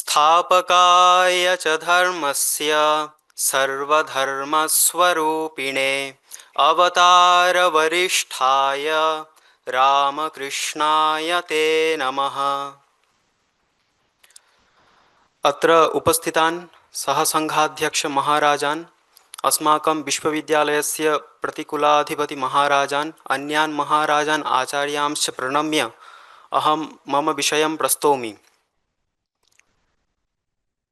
स्थापकाय च धर्मस्य सर्वधर्मस्वरूपिणे अवतारवरिष्ठाय रामकृष्णाय ते नमः। अत्र उपस्थितान् सहसंघाध्यक्ष महाराजान्, अस्माकं विश्वविद्यालयस्य प्रतिकुलाधिपति महाराजान्, अन्यान् महाराजान् आचार्यांश्च प्रणम्य अहं मम विषयं प्रस्तौमि।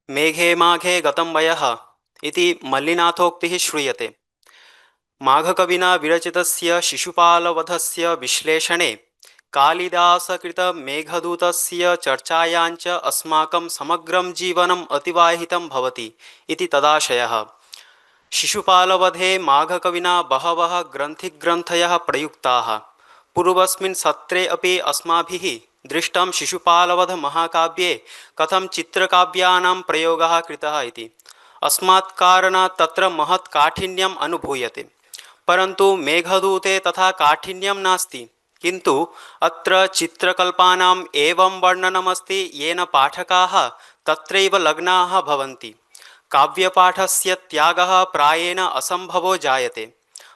मेघे माघे गतं वयः इति मल्लिनाथोक्तिः श्रूयते। माघकविना विरचितस्य शिशुपालवधस्य विश्लेषणे कालिदासकृतमेघदूतस्य चर्चायाञ्च अस्माकं समग्रं जीवनम् अतिवाहितं भवति इति तदाशयः। शिशुपालवधे माघकविना बहवः ग्रन्थयः प्रयुक्ताः। पूर्वस्मिन् सत्रे अपि अस्माभिः दृष्टं शिशुपालवध महाकाव्ये कथं चित्रकाव्यानां प्रयोगः कृतः इति। अस्मात् कारणात् तत्र महत् काठिन्यम् अनुभूयते, परन्तु मेघदूते तथा काठिन्यं नास्ति, किन्तु अत्र चित्रकल्पानाम् एवं वर्णनमस्ति येन पाठकाः तत्रैव लग्नाः भवन्ति। काव्यपाठस्य त्यागः प्रायेण असम्भवो जायते।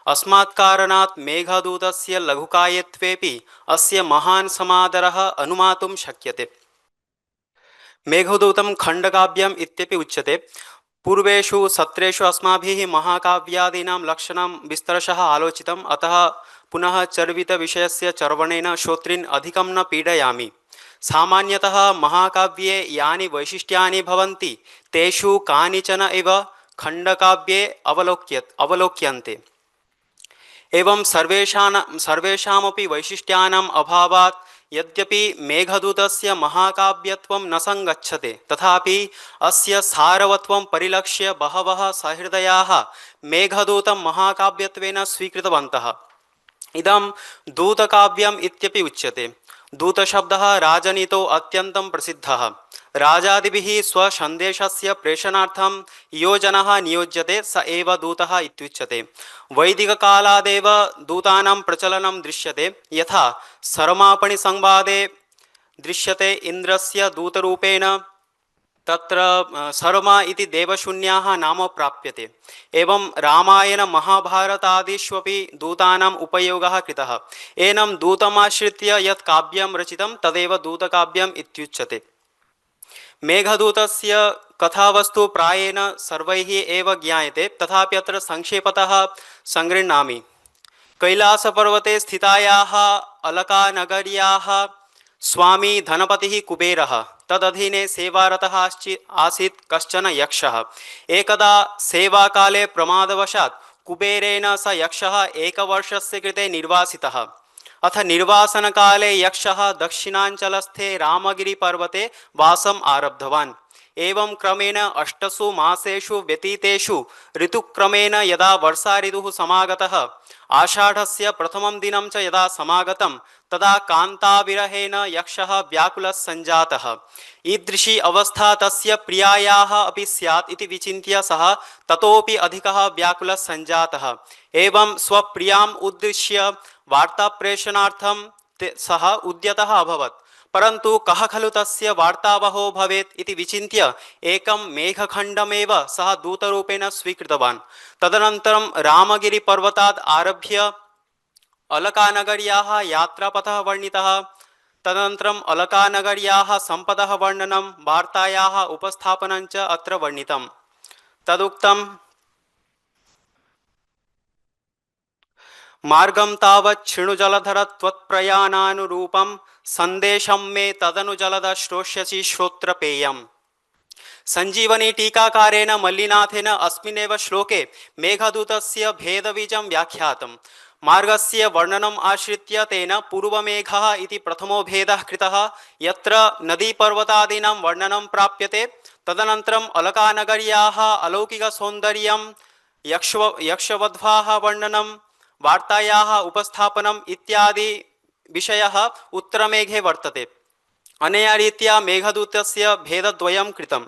अस्मात् कारणात् मेघदूतस्य लघुकायत्वेपि अस्य महान् समादरः अनुमातुं शक्यते। मेघदूतं खण्डकाव्यम् इत्यपि उच्यते। पूर्वेषु सत्रेषु अस्माभिः महाकाव्यादीनां लक्षणं विस्तरशः आलोचितम्, अतः पुनः चर्वितविषयस्य चर्वणेन श्रोतॄन् अधिकं न पीडयामि। सामान्यतः महाकाव्ये यानि वैशिष्ट्यानि भवन्ति तेषु कानिचन एव खण्डकाव्ये अवलोक्यन्ते। एवं सर्वेषामपि वैशिष्ट्यानाम् अभावात् यद्यपि मेघदूतस्य महाकाव्यत्वं न संगच्छते, तथापि अस्य सारवत्वं परिलक्ष्य बहवः सहृदयाः मेघदूतं महाकाव्यत्वेन स्वीकृतवन्तः। इदं दूतकाव्यम् इत्यपि उच्यते। दूतशब्दः राजनीतौ अत्यन्तं प्रसिद्धः। राजादिभिः स्वसन्देशस्य प्रेषणार्थं यो जनः नियोज्यते स एव दूतः इत्युच्यते। वैदिककालादेव दूतानां प्रचलनं दृश्यते। यथा सरमापणिसंवादे दृश्यते इन्द्रस्य दूतरूपेण तत्र शर्मा इति देवशून्याः नाम प्राप्यते। एवं रामायण महाभारतादिष्वपि दूतानाम् उपयोगः कृतः। एनं दूतमाश्रित्य यत् काव्यं रचितं तदेव दूतकाव्यम् इत्युच्यते। मेघदूतस्य कथावस्तु प्रायेण सर्वैः एव ज्ञायते, तथापि अत्र संक्षेपतः संगृह्णामि। कैलासपर्वते स्थितायाः अलकानगर्याः स्वामी धनपतिः कुबेरः, तदधीने सेवारतः आसीत् कश्चन यक्षः। एकदा सेवाकाले प्रमादवशात् कुबेरेण स यक्षः एकवर्षस्य कृते निर्वासितः। अथ निर्वासनकाले यक्षः दक्षिणाञ्चलस्थे रामगिरिपर्वते वासम् आरब्धवान्। एवं क्रमेण 8 मासेषु व्यतीतेषु ऋतुक्रमेण यदा वर्षा ऋतुः समागतः, आषाढस्य प्रथमं दिनं च यदा समागतं, तदा कान्ताविरहेण यक्षः व्याकुलः सञ्जातः। ईदृशी अवस्था तस्य प्रियायाः अपि स्यात् इति विचिन्त्य सः ततोपि अधिकः व्याकुलः सञ्जातः। एवं स्वप्रियाम् उद्दिश्य वार्ताप्रेषणार्थं सः उद्यतः अभवत्, परन्तु कः खलु तस्य वार्तावहो भवेत् इति विचिन्त्य एकं मेघखण्डमेव सः दूतरूपेण स्वीकृतवान्। तदनन्तरं रामगिरिपर्वतात् आरभ्य अलकानगर्याः यात्रापथः वर्णितः। तदनन्तरम् अलकानगर्याः सम्पदः वर्णनं, वार्तायाः उपस्थापनं च अत्र वर्णितं। तदुक्तं मार्गं तावत् क्षिणुजलधर त्वत्प्रयाणानुरूपं सन्देशं मे तदनु जलद श्रोष्यसि श्रोत्रपेयम्। संजीवनी टीकाकारेण मल्लिनाथेन अस्मिन्नेव श्लोके मेघदूतस्य भेदबीजं व्याख्यातम्। मार्गस्य वर्णनम् आश्रित्य तेन पूर्वमेघः इति प्रथमो भेदः कृतः, यत्र नदीपर्वतादीनां वर्णनं प्राप्यते। तदनन्तरम् अलकानगर्याः अलौकिकसौन्दर्यं, यक्षवध्वाः वर्णनं, वार्तायाः उपस्थापनम् इत्यादि विषयः उत्तरमेघे वर्तते। अनया रीत्या मेघदूतस्य भेदद्वयं कृतम्।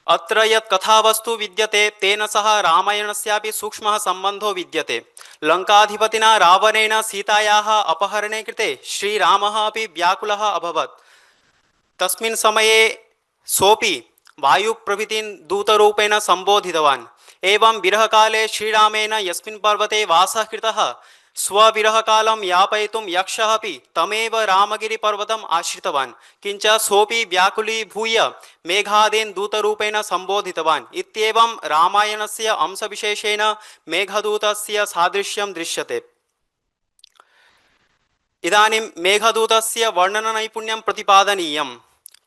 अत्र यत् कथावस्तु विद्यते तेन सह रामायणस्यापि सूक्ष्मः सम्बन्धो विद्यते। लङ्काधिपतिना रावणेन सीतायाः अपहरणे कृते श्रीरामः अपि व्याकुलः अभवत्। तस्मिन् समये सोपि वायुप्रभृतीन् दूतरूपेण सम्बोधितवान्। एवं विरहकाले श्रीरामेण यस्मिन् पर्वते वासः कृतः स्वविरहकालं यापयितुं यक्षः अपि तमेव रामगिरिपर्वतम् आश्रितवान्। किञ्च सोऽपि व्याकुलीभूय मेघादीन् दूतरूपेण सम्बोधितवान्। इत्येवं रामायणस्य अंशविशेषेण मेघदूतस्य सादृश्यं दृश्यते। इदानीं मेघदूतस्य वर्णननैपुण्यं प्रतिपादनीयम्।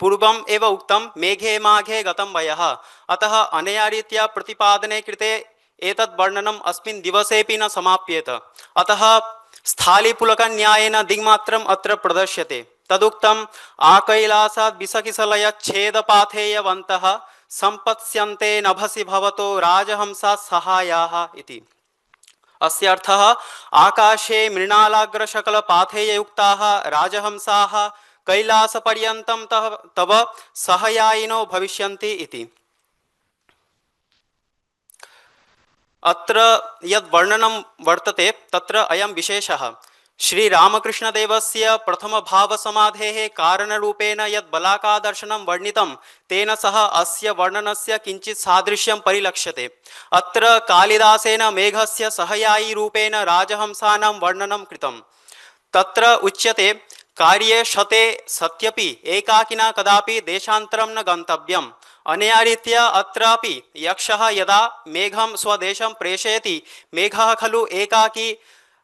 पूर्वम् एव उक्तं मेघे माघे गतं वयः, अतः अनया रीत्या प्रतिपादने कृते एतद् वर्णनम् अस्मिन् दिवसेऽपि न समाप्येत। अतः स्थालीपुलकन्यायेन दिङ्मात्रम् अत्र प्रदर्श्यते। तदुक्तम् आकैलासाद् विसकिसलयच्छेदपाथेयवन्तः सम्पत्स्यन्ते नभसि भवतो राजहंसाः सहायाः इति। अस्य अर्थः आकाशे मृणालाग्रशकलपाथेययुक्ताः राजहंसाः कैलासपर्यन्तं तव सहयायिनो भविष्यन्ति इति। अत्र यद् वर्णनं वर्तते तत्र अयं विशेषः श्रीरामकृष्णदेवस्य प्रथमभावसमाधेः कारणरूपेण यद् बलाकादर्शनं वर्णितं तेन सह अस्य वर्णनस्य किञ्चित् सादृश्यं परिलक्ष्यते। अत्र कालिदासेन मेघस्य सहयायी रूपेण राजहंसानां वर्णनं कृतं। तत्र उच्यते कार्ये शते सत्यपि एकाकिना कदापि देशान्तरं न गन्तव्यम्। अनया रीत्या अत्रापि यक्षः यदा मेघं स्वदेशं प्रेषयति मेघः खलु एकाकी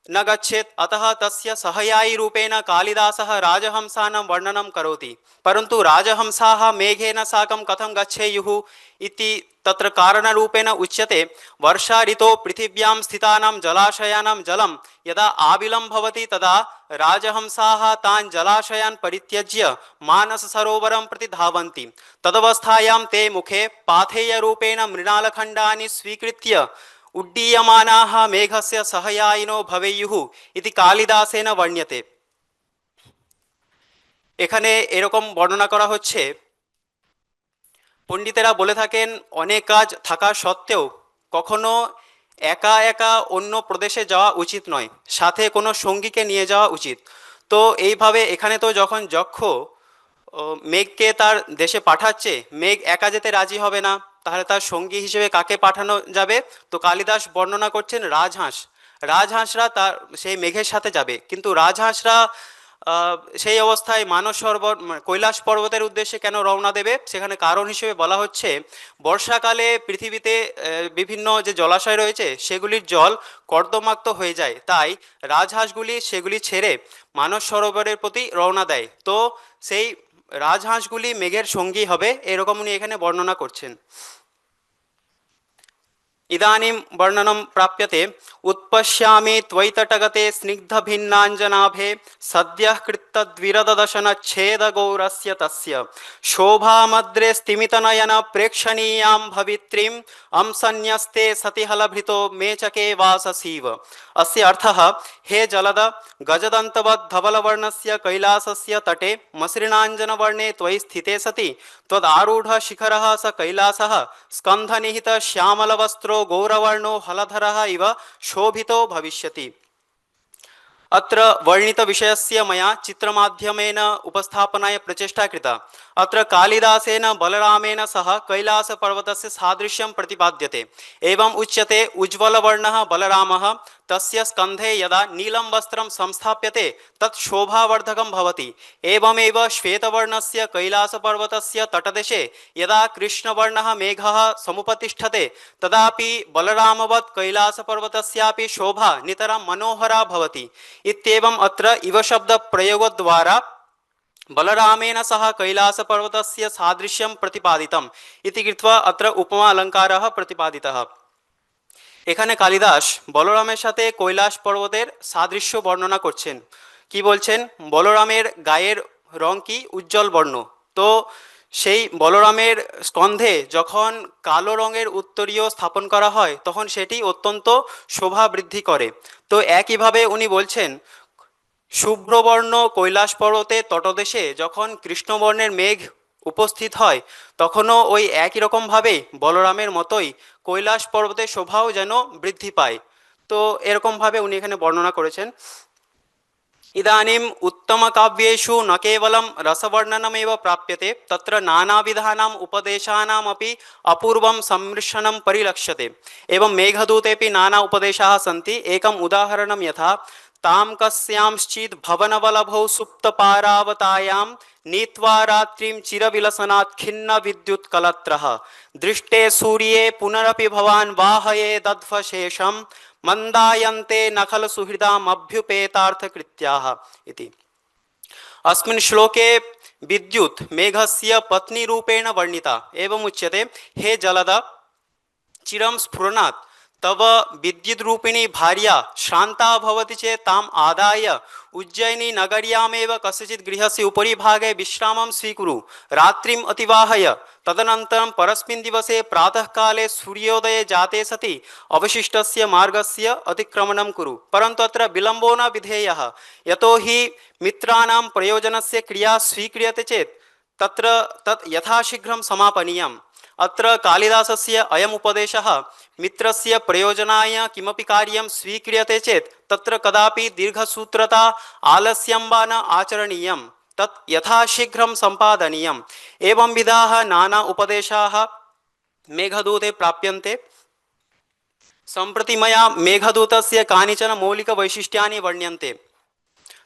न गच्छेत्, अतः तस्य सहयायी रूपेण कालिदासः राजहंसानां वर्णनं करोति। परन्तु राजहंसाः मेघेन साकं कथं गच्छेयुः इति तत्र कारणरूपेण उच्यते वर्षा ऋतौ पृथिव्यां स्थितानां जलाशयानां जलं यदा आविलं भवति तदा राजहंसाः तान् जलाशयान् परित्यज्य मानससरोवरं प्रति धावन्ति। तदवस्थायां ते मुखे पाथेयरूपेण मृणालखण्डानि स्वीकृत्य उड्डीयमानाः मेघस्य सहयायिनो भवेयुः इति कालिदासेन वर्ण्यते। এখানে এরকম বর্ণনা করা হচ্ছে পণ্ডিতেরা বলে থাকেন অনেক কাজ থাকা সত্ত্বেও কখনো একা একা অন্য প্রদেশে যাওয়া উচিত নয়, সাথে কোনো সঙ্গীকে নিয়ে যাওয়া উচিত। তো এইভাবে এখানে তো যখন যক্ষ মেঘকে তার দেশে পাঠাচ্ছে, মেঘ একা যেতে রাজি হবে না, তাহলে তার সঙ্গী হিসেবে কাকে পাঠানো যাবে? তো কালিদাস বর্ণনা করছেন রাজহাঁস। রাজহাঁসরা তার সেই মেঘের সাথে যাবে, কিন্তু রাজহাঁসরা সেই অবস্থায় মানস সরোবর কৈলাস পর্বতের উদ্দেশ্যে কেন রওনা দেবে? সেখানে কারণ হিসেবে বলা হচ্ছে বর্ষাকালে পৃথিবীতে বিভিন্ন যে জলাশয় রয়েছে সেগুলির জল কর্দমাক্ত হয়ে যায়, তাই রাজহাঁসগুলি সেগুলি ছেড়ে মানস সরোবরের প্রতি রওনা দেয়। তো সেই রাজহাঁসগুলি মেঘের সঙ্গী হবে, এরকম উনি এখানে বর্ণনা করছেন। इदानीं वर्णनं प्राप्यते उत्पश्यामि त्वयितटगते स्निग्धभिन्नाञ्जनाभे सद्यः कृत्तद्विरददशनच्छेदगौरस्य तस्य शोभामद्रे स्तिमितनयन प्रेक्षणीयां भवित्रीम् अंसन्यस्ते सति हलभृतो मेचके वाससीव। अस्य अर्थः हे जलद गजदन्तवद् धवलवर्णस्य कैलासस्य तटे मसृणाञ्जनवर्णे त्वयि स्थिते सति त्वदारूढशिखरः स कैलासः स्कन्धनिहितश्यामलवस्त्रो गौरवर्णो हलधरः इव शोभितो भविष्यति। अत्र वर्णितविषयस्य मया चित्रमाध्यमेन उपस्थापनाय प्रचेष्टा कृता। अत्र कालिदासेन बलरामेन सह कैलासपर्वतस्य सादृश्यं प्रतिपाद्यते। एवम् उच्यते उज्ज्वलवर्णः बलरामः तस्य स्कन्धे यदा नीलं वस्त्रं संस्थाप्यते तत् शोभावर्धकं भवति। एवमेव श्वेतवर्णस्य कैलासपर्वतस्य तटदेशे यदा कृष्णवर्णः मेघः समुपतिष्ठते तदापि बलरामवत् कैलासपर्वतस्यापि शोभा नितरां मनोहरा भवति। इत्येवम् अत्र इव शब्दप्रयोगद्वारा बलरामेन सह कैलासपर्वतस्य सादृश्यं प्रतिपादितम् इति कृत्वा अत्र उपमा अलङ्कारः प्रतिपादितः। এখানে কালিদাস বলরামের সাথে কৈলাস পর্বতের সাদৃশ্য বর্ণনা করছেন। কি বলছেন? বলরামের গায়ের রং কি? উজ্জ্বল বর্ণ। তো সেই বলরামের স্কন্ধে যখন কালো রঙের উত্তরীয় স্থাপন করা হয় তখন সেটি অত্যন্ত শোভা বৃদ্ধি করে। তো একইভাবে উনি বলছেন শুভ্রবর্ণ কৈলাস পর্বতে তটদেশে যখন কৃষ্ণবর্ণের মেঘ উপস্থিত হয় তখনও ওই একই রকমভাবেই বলরামের মতোই কৈলাস পর্বতের শোভাও যেন বৃদ্ধি পায়। তো এরকমভাবে উনি এখানে বর্ণনা করেছেন। इदानीम् उत्तमकाव्येषु न केवलं रसवर्णनमेव प्राप्यते, तत्र नानाविधानाम् उपदेशानामपि अपूर्वं सम्मिश्रणं परिलक्ष्यते। एवं मेघदूतेऽपि नाना उपदेशाः सन्ति। एकम् उदाहरणं यथा तां कस्यांश्चित् भवनवल्लभौ सुप्तपारावतायां नीत्वा रात्रिं चिरविलसनात् खिन्नविद्युत्कलत्रः दृष्टे सूर्ये पुनरपि भवान् वाहये दध्वशेषं मंदायन्ते नखल सुहृदाम अभ्युपेतार्थकृत्याः इति। अस्मिन् श्लोके विद्युत् मेघस्य पत्नी रूपेण वर्णिता। एवं उच्यते, हे जलद चिरं स्फुरणात् तव विद्युत् रूपिणी भार्या श्रान्ता भवति चेत् ताम् आदाय उज्जयिनी नगर्यामेव कस्यचित् गृहस्य उपरि भागे विश्रामं स्वीकुरु, रात्रिम् अतिवाहय, तदनन्तरं परस्मिन् दिवसे प्रातःकाले सूर्योदये जाते सति अवशिष्टस्य मार्गस्य अतिक्रमणं कुरु। परन्तु अत्र विलम्बो न विधेयः, यतो हि मित्राणां प्रयोजनस्य क्रिया स्वीक्रियते चेत् तत्र तत् यथाशीघ्रं समापनीयम्। अत्र कालिदासस्य अयम् उपदेशः, मित्रस्य प्रयोजनाय किमपि कार्यं स्वीक्रियते चेत् तत्र कदापि दीर्घसूत्रता आलस्यं वा न आचरणीयं, तत् यथाशीघ्रं सम्पादनीयम्। एवं विधाः नाना उपदेशाः मेघदूते प्राप्यन्ते। सम्प्रति मया मेघदूतस्य कानिचन मौलिकवैशिष्ट्यानि वर्ण्यन्ते।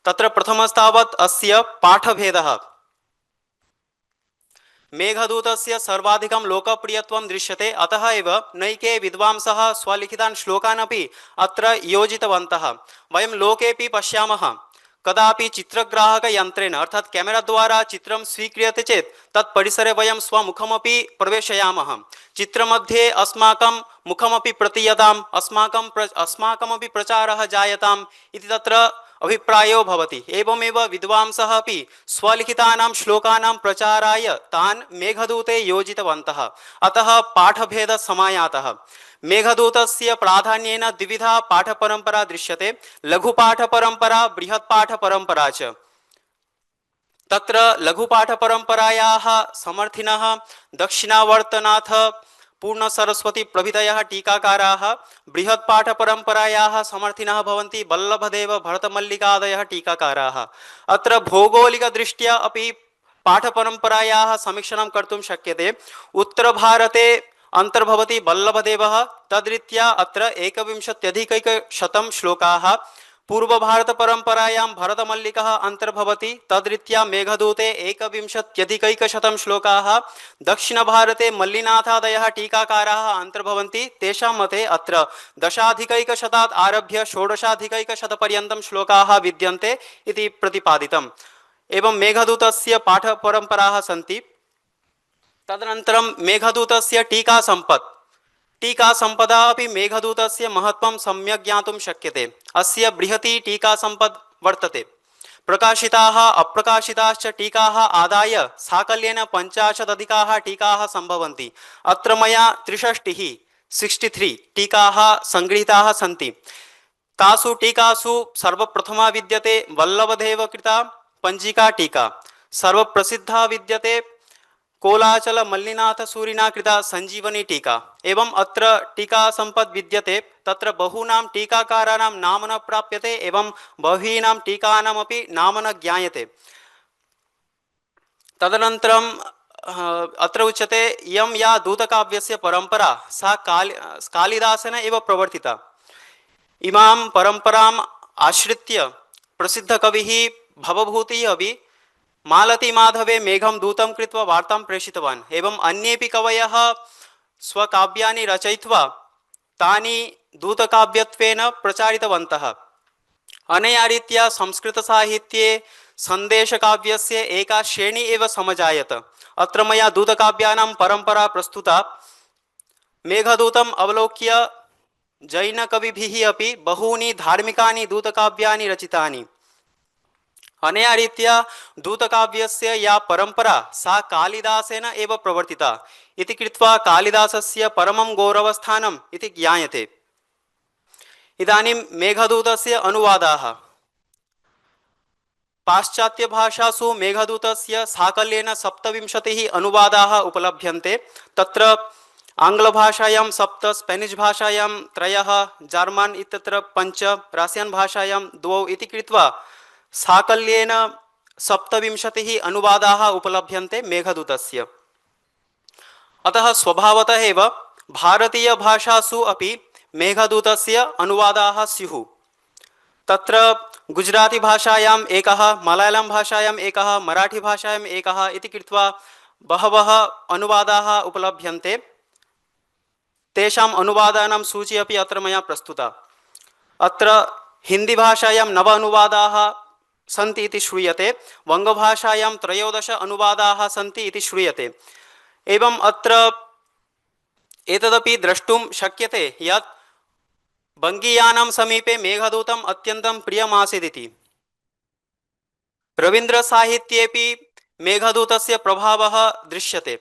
तत्र प्रथमस्तावत् अस्य पाठभेदः। मेघदूतस्य सर्वाधिकं लोकप्रियत्वं दृश्यते, अतः एव नैके विद्वांसः स्वलिखितान् श्लोकान् अपि अत्र योजितवन्तः। वयं लोकेपि पश्यामः, कदापि चित्रग्राहकयन्त्रेण अर्थात् कैमरा द्वारा चित्रं स्वीक्रियते चेत् तत् परिसरे वयं स्वमुखमपि प्रवेशयामः। चित्रमध्ये अस्माकं मुखमपि प्रतीयताम्, अस्माकमपि प्रचारः जायताम् इति तत्र अभिप्रायो भवति। एवमेव विद्वांसः अपि स्वलिखितानां श्लोकानां प्रचाराय तान् मेघदूते योजितवन्तः। अतः पाठभेदः समायातः। मेघदूतस्य प्राधान्येन द्विविधा पाठपरम्परा दृश्यते, लघुपाठपरम्परा, बृहत्पाठपरम्परा च। तत्र लघुपाठपरम्परायाः समर्थिनः दक्षिणावर्तनाथ, पूर्णसरस्वती प्रभृतयः टीकाकाराः, बृहत्पाठपरम्परायाः समर्थिनः भवन्ति वल्लभदेव, भरतमल्लिकादयः टीकाकाराः। अत्र भौगोलिकदृष्ट्या अपि पाठपरम्परायाः समीक्षणं कर्तुं शक्यते। उत्तरभारते अंतर्भवति वल्लभदेवः, तद्रीत्या अत्र 21,100 श्लोकाः। पूर्वभारतपरम्परायां भरतमल्लिकः अंतर्भवति, तद्रीत्या मेघदूते 21,100 श्लोकाः। दक्षिणभारते मल्लिनाथादयः टीकाकाराः अंतर्भवन्ति, तेषां मते अत्र 10,100 आरभ्य 16,100 श्लोकाः विद्यन्ते इति प्रतिपादितम्। एवं मेघदूतस्य पाठपरम्पराः सन्ति। तदनन्तरं मेघदूतस्य टीका सम्पत्, टीका संपदा अपि मेघदूतस्य महत्त्वं सम्यक् ज्ञातुं शक्यते। अस्य बृहती टीका सम्पद् वर्तते। प्रकाशिताः अप्रकाशिताश्च टीकाः आदाय साकल्येन 50 अधिकाः टीकाः सम्भवन्ति। अत्र मया 63 टीकाः संगृहीताः सन्ति। तासु टीकासु सर्वप्रथमा विद्यते वल्लभदेवकृता पंजिका टीका, सर्वप्रसिद्धा विद्यते कोलाचल मल्लिनाथ सूरिना कृता संजीवनी टीका। एवं अत्र टीका संपद विद्यते। तत्र बहूनां टीकाकाराणां नाम न प्राप्यते, एवं बहूनां टीकानामपि नाम न ज्ञायते। तदनन्तरं अत्र उच्यते, इयं या दूतकाव्यस्य परम्परा सा कालिदासेन एव प्रवर्तिता। इमां परम्पराम् आश्रित्य प्रसिद्धकविः भवभूतिः अपि मालती माधवे मेघं दूतं कृत्वा वार्तां प्रेषितवान्। एवं अन्येपि कवयः स्वकाव्यानि रचयित्वा तानि दूतकाव्यत्वेन प्रचारितवन्तः। अनया रीत्या संस्कृतसाहित्ये सन्देशकाव्यस्य एका श्रेणी एव समजायत। अत्र मया दूतकाव्यानां परम्परा प्रस्तुता। मेघदूतम् अवलोक्य जैनकविभिः अपि बहूनि धार्मिकानि दूतकाव्यानि रचितानि। अनया रीत्या दूतकाव्यस्य या परंपरा सा कालिदासेन एव प्रवर्तिता इति कृत्वा कालिदासस्य परमं गौरवस्थानम् इति ज्ञायते। इदानीं मेघदूतस्य अनुवादाः। पाश्चात्यभाषासु मेघदूतस्य साकल्येन 27 अनुवादाः उपलभ्यन्ते। तत्र आङ्ग्लभाषायां 7, स्पेनिश भाषायां 3, जर्मन इत्यत्र 5, रशियन भाषायां 2 इति कृत्वा साकल्येन 27 अनुवादाः उपलभ्यन्ते मेघदूतस्य। अतः स्वभावतः एव भारतीयभाषासु अपि मेघदूतस्य अनुवादाः स्युः। तत्र गुजराती भाषायाम् एकः, मलयालम भाषायाम् एकः, मराठी भाषायाम् एकः इति कृत्वा बहवः अनुवादाः उपलभ्यन्ते। तेषाम् अनुवादानां सूची अपि अत्र मया प्रस्तुता। अत्र हिंदी भाषायां 9 अनुवादाः सन्ति इति श्रूयते, वङ्गभाषायां 13 अनुवादाः सन्ति इति श्रूयते। एवम् अत्र एतदपि द्रष्टुं शक्यते यत् बङ्गीयानां समीपे मेघदूतम् अत्यन्तं प्रियमासीदिति। रवीन्द्रसाहित्येपि मेघदूतस्य प्रभावः दृश्यते।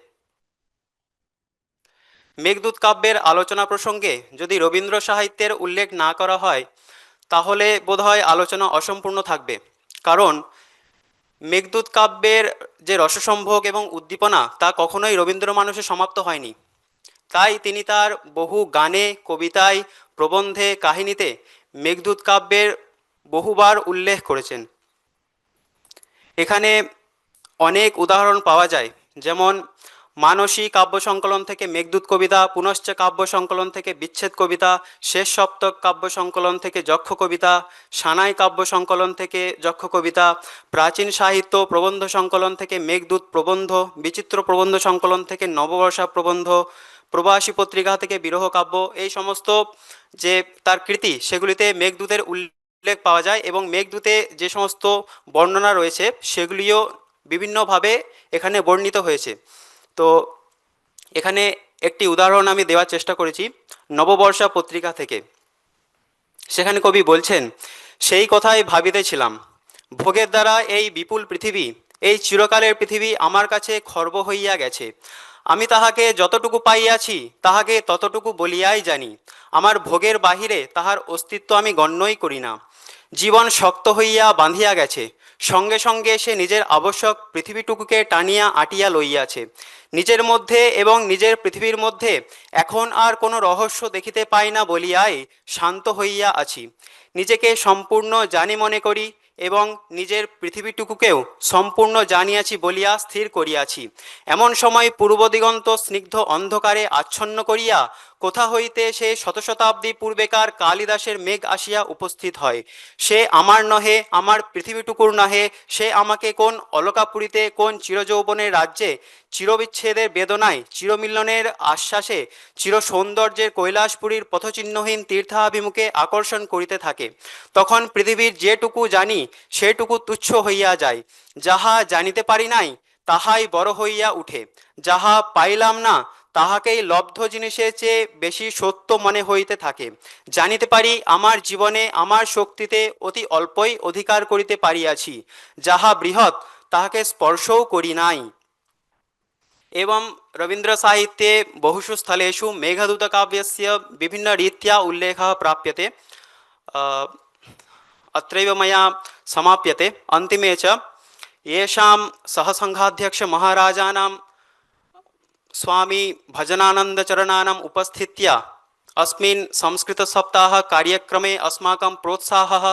मेघदूत काव्येर आलोचना प्रसंगे यदि रवीन्द्र साहित्येर उल्लेख ना करा हय ताहले बोधहय आलोचना असम्पूर्ण थाकबे। कारण मेघदूत काव्येर जे रससम्भोग एवं उद्दीपना ता कखनोई रवीन्द्र मानसे समाप्त हयनि। ताई तिनि तार बहु गाने, कविताय, प्रबंधे, काहिनीते मेघदूत काव्येर बहुबार उल्लेख करेছেন। एखाने अनेक उदाहरण पाওয়া যায়, যেমন मानसी काव्य संकलन থেকে मेघदूत कविता, पुनश्च काव्य संकलन থেকে বিচ্ছেদ कविता, शेष सप्तक काव्य संकलन থেকে যক্ষ कविता, সানাই काव्य संकलन থেকে যক্ষ कविता, प्राचीन साहित्य प्रबंध संकलन থেকে मेघदूत प्रबंध, विचित्र प्रबंध संकलन থেকে नववर्षा प्रबंध, प्रवासी पत्रिका থেকে বিরহ काव्य, এই সমস্ত যে তার কৃতি সেগুলিতে মেঘদূতের উল্লেখ পাওয়া যায় এবং মেঘদূতে যে সমস্ত বর্ণনা রয়েছে সেগুলিও বিভিন্নভাবে এখানে বর্ণিত হয়েছে। তো এখানে একটি উদাহরণ আমি দেওয়ার চেষ্টা করেছি নববর্ষা পত্রিকা থেকে। সেখানে কবি বলছেন, সেই কথাই ভাবিতেছিলাম, ভোগের দ্বারা এই বিপুল পৃথিবী, এই চিরকালের পৃথিবী আমার কাছে খর্ব হইয়া গেছে। আমি তাহাকে যতটুকু পাইয়াছি তাহাকে ততটুকু বলিয়াই জানি। আমার ভোগের বাহিরে তাহার অস্তিত্ব আমি গণ্যই করি না। জীবন শক্ত হইয়া বাঁধিয়া গেছে, সঙ্গে সঙ্গে সে নিজের আবশ্যক পৃথিবীটুকুকে টানিয়া আটিয়া লইয়াছে। নিজের মধ্যে এবং নিজের পৃথিবীর মধ্যে এখন আর কোনো রহস্য দেখিতে পাই না বলিয়াই শান্ত হইয়া আছি। নিজেকে সম্পূর্ণ জানি মনে করি এবং নিজের পৃথিবীটুকুকেও সম্পূর্ণ জানিয়াছি বলিয়া স্থির করিয়াছি। এমন সময় পূর্বদিগন্ত স্নিগ্ধ অন্ধকারে আচ্ছন্ন করিয়া কোথা হইতে সে শত শতাব্দী পূর্বেকার কালিদাসের মেঘ আসিয়া উপস্থিত হয়। সে আমার নহে, আমার পৃথিবীটুকুর নহে, সে আমাকে কোন অলকাপুরীতে, কোন চিরযৌবনের রাজ্যে, চিরবিচ্ছেদের বেদনায়, চিরমিলনের আশ্বাসে, চির সৌন্দর্যের কৈলাসপুরীর পথচিহ্নহীন তীর্থাভিমুখে আকর্ষণ করিতে থাকে। তখন পৃথিবীর যেটুকু জানি সেটুকু তুচ্ছ হইয়া যায়। যাহা জানিতে পারি নাই তাহাই বড় হইয়া উঠে। যাহা পাইলাম না তাহাকেই লব্ধ জিনিসের চেয়ে বেশি সত্য মনে হইতে থাকে। জানিতে পারি আমার জীবনে আমার শক্তিতে অতি অল্পই অধিকার করিতে পারিয়াছি। যাহা বৃহৎ তাহাকে স্পর্শও করি নাই। एवं रवीन्द्र साहित्ये बहुषु स्थलेषु मेघदूतकाव्यस्य विभिन्नरीत्या उल्लेखः प्राप्यते। अत्रैव मया समाप्यते। अन्तिमे च येषां सहसंघाध्यक्ष महाराजानां स्वामी भजनानन्दचरणानाम् उपस्थित्या अस्मिन् संस्कृतसप्ताह कार्यक्रमे अस्माकं प्रोत्साहः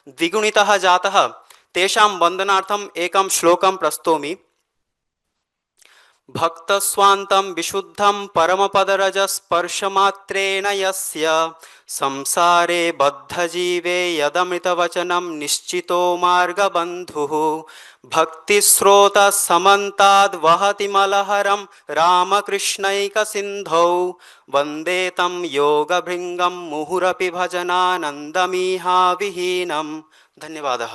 द्विगुणितः जातः। तेषां वन्दनार्थम् एकं श्लोकं प्रस्तौमि। भक्तस्वान्तं विशुद्धं परमपदरजस्पर्शमात्रेण यस्य संसारे बद्धजीवे यदमृतवचनं निश्चितो मार्गबन्धुः भक्तिस्रोतः समन्ताद् वहति मलहरं रामकृष्णैकसिन्धौ वन्दे तं योगभृङ्गं मुहुरपि भजनानन्दमीहाविहीनं। धन्यवादः।